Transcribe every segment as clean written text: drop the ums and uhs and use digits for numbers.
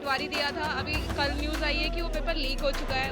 पटवारी दिया था, अभी कल न्यूज़ आई है कि वो पेपर लीक हो चुका है,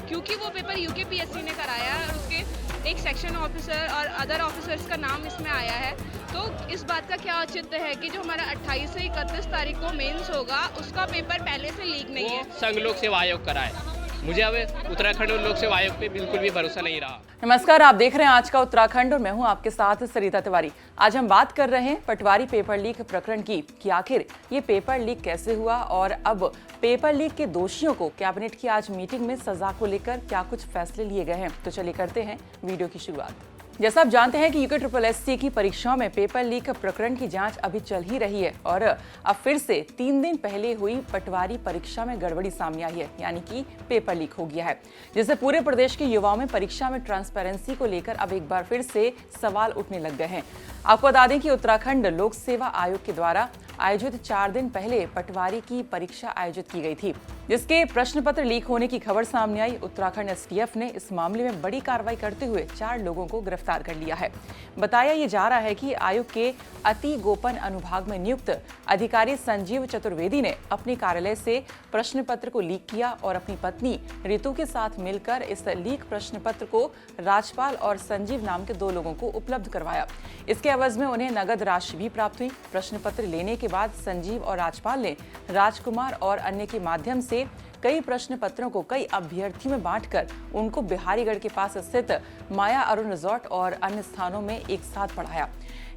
क्योंकि वो पेपर यूकेपीएससी ने कराया है और उसके एक सेक्शन ऑफिसर और अदर ऑफिसर्स का नाम इसमें आया है। तो इस बात का क्या औचित्य है कि जो हमारा 28 से 31 तारीख को मेंस होगा, उसका पेपर पहले से लीक नहीं है। संघ लोक सेवा आयोग कराए। मुझे अब उत्तराखंड लोक सेवा आयोग पे बिल्कुल भी भरोसा नहीं रहा। नमस्कार, आप देख रहे हैं आज का उत्तराखंड और मैं हूं आपके साथ सरिता तिवारी। आज हम बात कर रहे हैं पटवारी पेपर लीक प्रकरण की कि आखिर ये पेपर लीक कैसे हुआ और अब पेपर लीक के दोषियों को कैबिनेट की आज मीटिंग में सजा को लेकर क्या कुछ फैसले लिए गए हैं। तो चलिए करते हैं वीडियो की शुरुआत। जैसा आप जानते हैं कि यूके की परीक्षाओं में पेपर लीक प्रकरण की जांच अभी चल ही रही है और अब फिर से 3 दिन पहले हुई पटवारी परीक्षा में गड़बड़ी सामने आई है, यानी कि पेपर लीक हो गया है, जिससे पूरे प्रदेश के युवाओं में परीक्षा में ट्रांसपेरेंसी को लेकर अब एक बार फिर से सवाल उठने लग गए हैं। आपको बता दें कि उत्तराखंड लोक सेवा आयोग के द्वारा आयोजित 4 दिन पहले पटवारी की परीक्षा आयोजित की गई थी, जिसके प्रश्न पत्र लीक होने की खबर सामने आई। उत्तराखंड एसटीएफ ने इस मामले में बड़ी कार्रवाई करते हुए 4 लोगों को गिरफ्तार कर लिया है। बताया ये जा रहा है कि आयोग के अति गोपन अनुभाग में नियुक्त अधिकारी संजीव चतुर्वेदी ने अपने कार्यालय से प्रश्न पत्र को लीक किया और अपनी पत्नी रितु के साथ मिलकर इस लीक प्रश्न पत्र को राजपाल और संजीव नाम के 2 लोगों को उपलब्ध करवाया। इसके एवज में उन्हें नगद राशि भी प्राप्त हुई। प्रश्न पत्र लेने के बाद संजीव और राजपाल ने राजकुमार और अन्य के माध्यम से कई प्रश्न पत्रों को कई अभ्यर्थियों में बांटकर उनको बिहारीगढ़ के पास स्थित माया अरुण रिजॉर्ट और अन्य स्थानों में एक साथ पढ़ाया।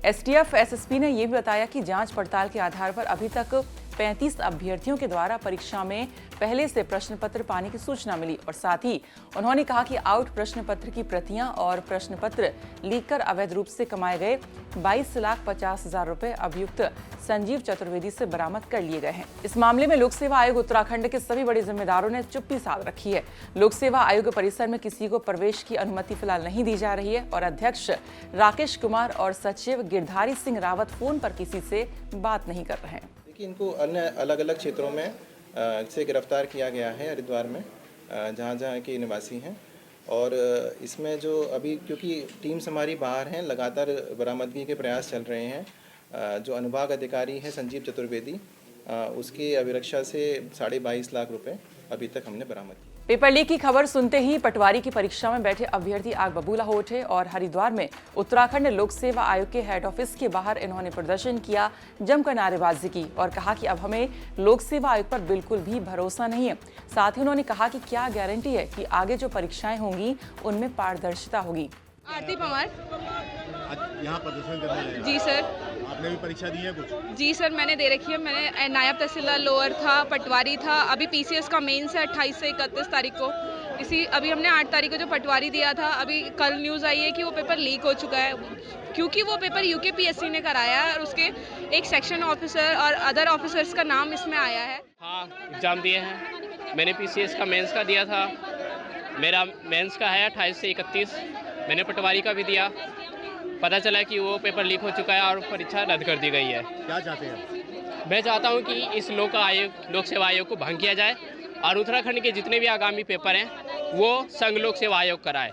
एसटीएफ एसएसपी ने यह भी बताया कि जांच पड़ताल के आधार पर अभी तक 35 अभ्यर्थियों के द्वारा परीक्षा में पहले से प्रश्न पत्र पाने की सूचना मिली और साथ ही उन्होंने कहा कि आउट प्रश्न पत्र की प्रतियां और प्रश्न पत्र लीक कर अवैध रूप से कमाए गए 22,50,000 रुपए अभियुक्त संजीव चतुर्वेदी से बरामद कर लिए गए हैं। इस मामले में लोक सेवा आयोग उत्तराखंड के सभी बड़े जिम्मेदारों ने चुप्पी साध रखी है। लोक सेवा आयोग परिसर में किसी को प्रवेश की अनुमति फिलहाल नहीं दी जा रही है और अध्यक्ष राकेश कुमार और सचिव गिरधारी सिंह रावत फोन पर किसी से बात नहीं कर रहे हैं। इनको अन्य अलग अलग क्षेत्रों में से गिरफ्तार किया गया है, हरिद्वार में जहाँ जहाँ के निवासी हैं। और इसमें जो अभी क्योंकि टीम्स हमारी बाहर हैं, लगातार बरामदगी के प्रयास चल रहे हैं। जो अनुभाग अधिकारी हैं संजीव चतुर्वेदी, उसकी अभिरक्षा से 22.5 लाख रुपए अभी तक हमने बरामद किए। पेपर लीक की खबर सुनते ही पटवारी की परीक्षा में बैठे अभ्यर्थी आग बबूला हो उठे और हरिद्वार में उत्तराखंड लोक सेवा आयोग के हेड ऑफिस के बाहर इन्होंने प्रदर्शन किया, जमकर नारेबाजी की और कहा कि अब हमें लोक सेवा आयोग पर बिल्कुल भी भरोसा नहीं है। साथ ही उन्होंने कहा कि क्या गारंटी है कि आगे जो परीक्षाएं होंगी उनमें पारदर्शिता होगी। आरती पवार यहाँ प्रदर्शन करने आए। जी सर। आपने भी परीक्षा दी है कुछ? जी सर, मैंने दे रखी है। मैंने नायब तहसीलदार लोअर था, पटवारी था, अभी पीसीएस का मेंस है 28 से 31 तारीख को। अभी हमने 8 तारीख को जो पटवारी दिया था, अभी कल न्यूज़ आई है कि वो पेपर लीक हो चुका है, क्योंकि वो पेपर यूकेपीएससी ने कराया है और उसके एक सेक्शन ऑफिसर और अदर ऑफिसर्स का नाम इसमें आया है। हाँ, एग्ज़ाम दिए हैं। मैंने पीसीएस का मेंस का दिया था। मेरा मेंस का है 28 से 31। मैंने पटवारी का भी दिया। पता चला कि वो पेपर लीक हो चुका है और परीक्षा रद्द कर दी गई है। क्या चाहते हैं? मैं चाहता हूं कि इस लोक सेवा आयोग को भंग किया जाए और उत्तराखंड के जितने भी आगामी पेपर हैं वो संघ लोक सेवा आयोग कराए।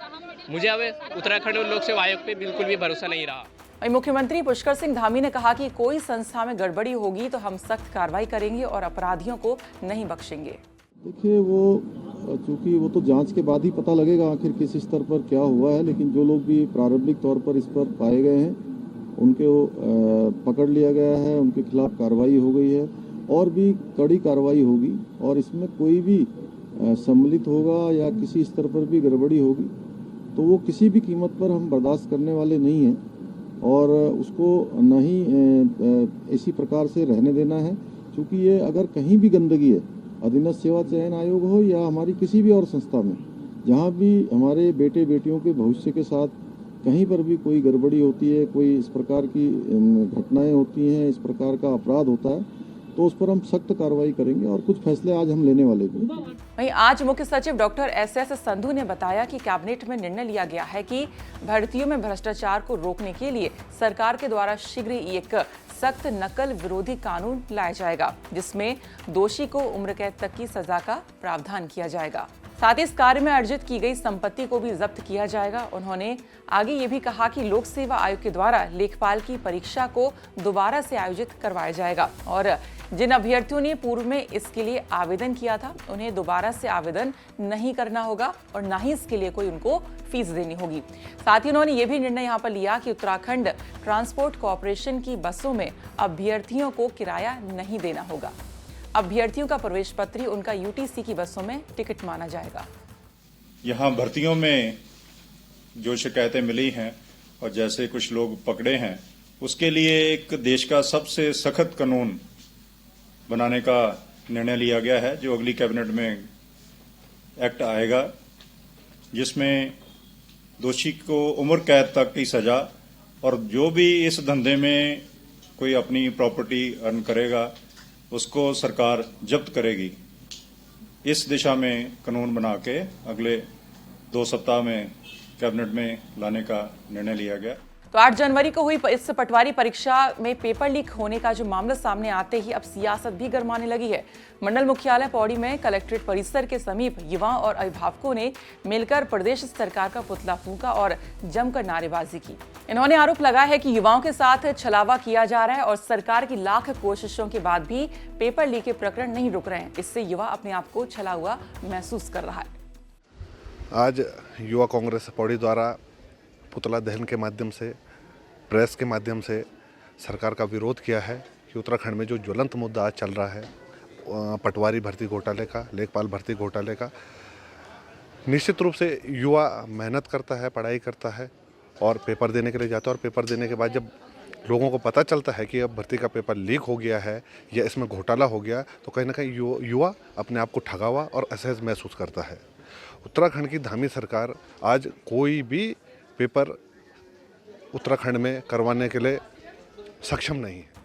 मुझे अब उत्तराखंड लोक सेवा आयोग पे बिल्कुल भी भरोसा नहीं रहा। मुख्यमंत्री पुष्कर सिंह धामी ने कहा कि कोई संस्था में गड़बड़ी होगी तो हम सख्त कार्रवाई करेंगे और अपराधियों को नहीं बख्शेंगे। देखिए, चूँकि वो तो जांच के बाद ही पता लगेगा आखिर किस स्तर पर क्या हुआ है, लेकिन जो लोग भी प्रारंभिक तौर पर इस पर पाए गए हैं उनके पकड़ लिया गया है, उनके खिलाफ कार्रवाई हो गई है और भी कड़ी कार्रवाई होगी। और इसमें कोई भी सम्मिलित होगा या किसी स्तर पर भी गड़बड़ी होगी तो वो किसी भी कीमत पर हम बर्दाश्त करने वाले नहीं हैं और उसको नहीं इसी प्रकार से रहने देना है। क्योंकि ये अगर कहीं भी गंदगी है, अधीनस्थ सेवा चयन आयोग हो या हमारी किसी भी और संस्था में, जहाँ भी हमारे बेटे बेटियों के भविष्य के साथ कहीं पर भी कोई गड़बड़ी होती है, कोई इस प्रकार की घटनाएं होती हैं, इस प्रकार का अपराध होता है, तो उस पर हम सख्त कार्रवाई करेंगे और कुछ फैसले आज हम लेने वाले भी। वहीं आज मुख्य सचिव डॉक्टर एस संधू ने बताया कि कैबिनेट में निर्णय लिया गया है कि भर्तियों में भ्रष्टाचार को रोकने के लिए सरकार के द्वारा शीघ्र ही एक सख्त नकल विरोधी कानून लाया जाएगा, जिसमें दोषी को उम्र कैद तक की सजा का प्रावधान किया जाएगा। साथ ही इस कार्य में अर्जित की गई संपत्ति को भी जब्त किया जाएगा। उन्होंने आगे ये भी कहा कि लोक सेवा आयोग के द्वारा लेखपाल की परीक्षा को दोबारा से आयोजित करवाया जाएगा और जिन अभ्यर्थियों ने पूर्व में इसके लिए आवेदन किया था उन्हें दोबारा से आवेदन नहीं करना होगा और ना ही इसके लिए कोई उनको फीस देनी होगी। साथ ही उन्होंने ये भी निर्णय यहाँ पर लिया कि उत्तराखंड ट्रांसपोर्ट कॉर्पोरेशन की बसों में अभ्यर्थियों को किराया नहीं देना होगा। अभ्यर्थियों का प्रवेश पत्र ही उनका यूटीसी की बसों में टिकट माना जाएगा। यहाँ भर्तियों में जो शिकायतें मिली हैं और जैसे कुछ लोग पकड़े हैं, उसके लिए एक देश का सबसे सख्त कानून बनाने का निर्णय लिया गया है, जो अगली कैबिनेट में एक्ट आएगा, जिसमें दोषी को उम्र कैद तक की सजा और जो भी इस धंधे में कोई अपनी प्रॉपर्टी अर्न करेगा उसको सरकार जब्त करेगी। इस दिशा में कानून बना के अगले 2 सप्ताह में कैबिनेट में लाने का निर्णय लिया गया। तो 8 जनवरी को हुई इस पटवारी परीक्षा में पेपर लीक होने का जो मामला सामने आते ही अब सियासत भी गरमाने लगी है। मंडल मुख्यालय पौड़ी में कलेक्ट्रेट परिसर के समीप युवाओं और अभिभावकों ने मिलकर प्रदेश सरकार का पुतला फूंका और जमकर नारेबाजी की। इन्होंने आरोप लगाया है कि युवाओं के साथ छलावा किया जा रहा है और सरकार की लाख कोशिशों के बाद भी पेपर लीक के प्रकरण नहीं रुक रहे हैं। इससे युवा अपने आप को छला हुआ महसूस कर रहा है। आज युवा कांग्रेस पौड़ी द्वारा पुतला दहन के माध्यम से, प्रेस के माध्यम से सरकार का विरोध किया है कि उत्तराखंड में जो ज्वलंत मुद्दा आज चल रहा है पटवारी भर्ती घोटाले का, लेखपाल भर्ती घोटाले का, निश्चित रूप से युवा मेहनत करता है, पढ़ाई करता है और पेपर देने के लिए जाता है और पेपर देने के बाद जब लोगों को पता चलता है कि अब भर्ती का पेपर लीक हो गया है या इसमें घोटाला हो गया, तो कहीं ना कहीं युवा अपने आप को ठगा हुआ और असहज महसूस करता है। उत्तराखंड की धामी सरकार आज कोई भी पेपर उत्तराखंड में करवाने के लिए सक्षम नहीं है।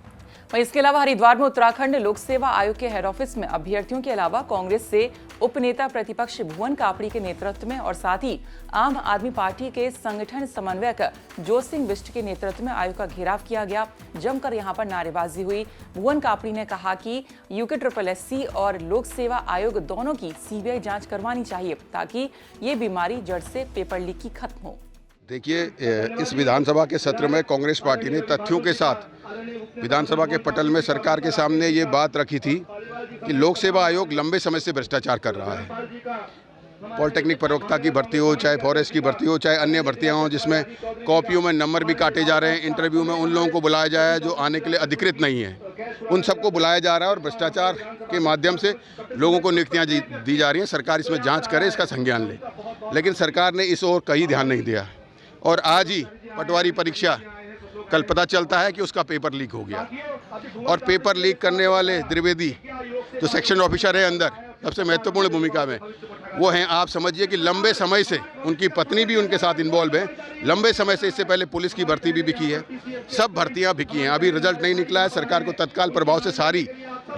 इसके अलावा हरिद्वार में उत्तराखंड लोक सेवा आयोग के हेड ऑफिस में अभ्यर्थियों के अलावा कांग्रेस से उपनेता प्रतिपक्ष भुवन कापड़ी के नेतृत्व में और साथ ही आम आदमी पार्टी के संगठन समन्वयक जोत सिंह बिष्ट के नेतृत्व में आयोग का घेराव किया गया। जमकर यहां पर नारेबाजी हुई। भुवन कापड़ी ने कहा कि UKSSC और लोक सेवा आयोग दोनों की CBI जांच करवानी चाहिए ताकि ये बीमारी जड़ से पेपर लीक की खत्म हो। देखिए, इस विधानसभा के सत्र में कांग्रेस पार्टी ने तथ्यों के साथ विधानसभा के पटल में सरकार के सामने ये बात रखी थी कि लोक सेवा आयोग लंबे समय से भ्रष्टाचार कर रहा है। पॉलिटेक्निक प्रवक्ता की भर्ती हो, चाहे फॉरेस्ट की भर्ती हो, चाहे अन्य भर्तियां हों जिसमें कॉपियों में नंबर भी काटे जा रहे हैं, इंटरव्यू में उन लोगों को बुलाया जाए जो आने के लिए अधिकृत नहीं है, उन सबको बुलाया जा रहा है और भ्रष्टाचार के माध्यम से लोगों को नियुक्तियाँ दी जा रही हैं। सरकार इसमें जाँच करे, इसका संज्ञान ले, लेकिन सरकार ने इस ओर कहीं ध्यान नहीं दिया और आज ही पटवारी परीक्षा कल पता चलता है कि उसका पेपर लीक हो गया और पेपर लीक करने वाले द्विवेदी जो सेक्शन ऑफिसर है अंदर सबसे महत्वपूर्ण भूमिका में वो हैं। आप समझिए कि लंबे समय से उनकी पत्नी भी उनके साथ इन्वॉल्व है। लंबे समय से, इससे पहले पुलिस की भर्ती भी बिकी है, सब भर्तियां बिकी हैं, अभी रिजल्ट नहीं निकला है। सरकार को तत्काल प्रभाव से सारी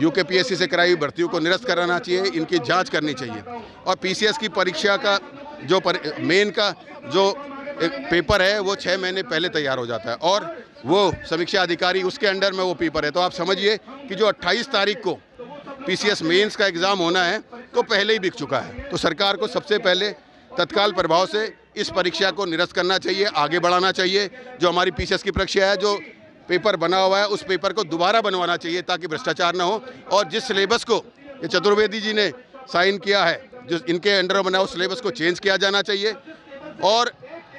UKPSC से कराई हुई भर्तियों को निरस्त कराना चाहिए, इनकी जाँच करनी चाहिए और PCS की परीक्षा का जो मेन का जो एक पेपर है वो 6 महीने पहले तैयार हो जाता है और वो समीक्षा अधिकारी उसके अंडर में वो पेपर है। तो आप समझिए कि जो 28 तारीख को PCS मेंस का एग्ज़ाम होना है तो पहले ही बिक चुका है। तो सरकार को सबसे पहले तत्काल प्रभाव से इस परीक्षा को निरस्त करना चाहिए, आगे बढ़ाना चाहिए। जो हमारी PCS की परीक्षा है, जो पेपर बना हुआ है, उस पेपर को दोबारा बनवाना चाहिए ताकि भ्रष्टाचार न हो और जिस सिलेबस को ये चतुर्वेदी जी ने साइन किया है, जो इनके अंडर बना उस सिलेबस को चेंज किया जाना चाहिए और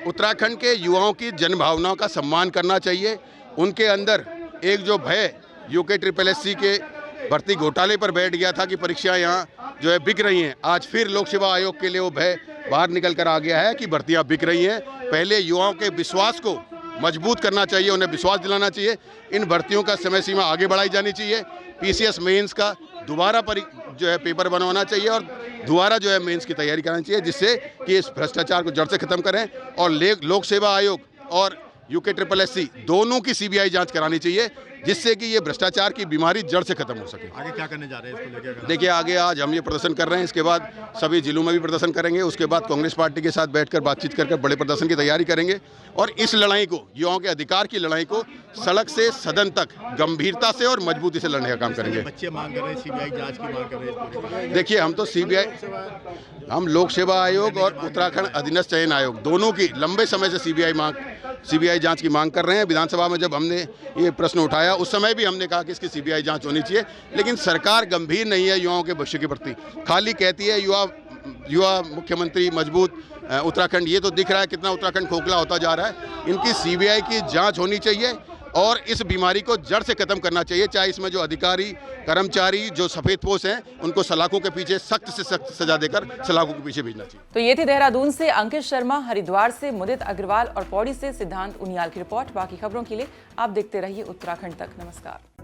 उत्तराखंड के युवाओं की जनभावनाओं का सम्मान करना चाहिए। उनके अंदर एक जो भय UKSSC के भर्ती घोटाले पर बैठ गया था कि परीक्षाएं यहाँ जो है बिक रही हैं, आज फिर लोक सेवा आयोग के लिए वो भय बाहर निकल कर आ गया है कि भर्तियाँ बिक रही हैं। पहले युवाओं के विश्वास को मजबूत करना चाहिए, उन्हें विश्वास दिलाना चाहिए। इन भर्तियों का समय सीमा आगे बढ़ाई जानी चाहिए। PCS मेंस का दोबारा जो है पेपर बनवाना चाहिए और दोबारा जो है मेंस की तैयारी करानी चाहिए, जिससे कि इस भ्रष्टाचार को जड़ से खत्म करें और लोक सेवा आयोग और UKSSC दोनों की CBI जांच करानी चाहिए, जिससे कि ये भ्रष्टाचार की बीमारी जड़ से खत्म हो सके। आगे क्या करने जा रहे हैं इसको लेकर? देखिए, आगे आज हम ये प्रदर्शन कर रहे हैं, इसके बाद सभी जिलों में भी प्रदर्शन करेंगे, उसके बाद कांग्रेस पार्टी के साथ बैठकर बातचीत करके बड़े प्रदर्शन की तैयारी करेंगे और इस लड़ाई को, युवाओं के अधिकार की लड़ाई को सड़क से सदन तक गंभीरता से और मजबूती से लड़ने का काम करेंगे। बच्चे मांग कर रहे हैं, सीबीआई जांच की मांग कर रहे हैं। देखिए, हम तो सीबीआई, हम लोक सेवा आयोग और उत्तराखंड अधीनस्थ चयन आयोग दोनों की लंबे समय से सीबीआई जांच की मांग कर रहे हैं। विधानसभा में जब हमने ये प्रश्न उठाया उस समय भी हमने कहा कि इसकी सीबीआई जांच होनी चाहिए, लेकिन सरकार गंभीर नहीं है युवाओं के भविष्य के प्रति। खाली कहती है युवा मुख्यमंत्री मजबूत उत्तराखंड, ये तो दिख रहा है कितना उत्तराखंड खोखला होता जा रहा है। इनकी सीबीआई की जांच होनी चाहिए और इस बीमारी को जड़ से खत्म करना चाहिए। चाहे इसमें जो अधिकारी कर्मचारी जो सफेदपोश हैं उनको सलाखों के पीछे सख्त से सख्त सजा देकर सलाखों के पीछे भेजना चाहिए। तो ये थी देहरादून से अंकित शर्मा, हरिद्वार से मुदित अग्रवाल और पौड़ी से सिद्धांत उनियाल की रिपोर्ट। बाकी खबरों के लिए आप देखते रहिए उत्तराखंड तक। नमस्कार।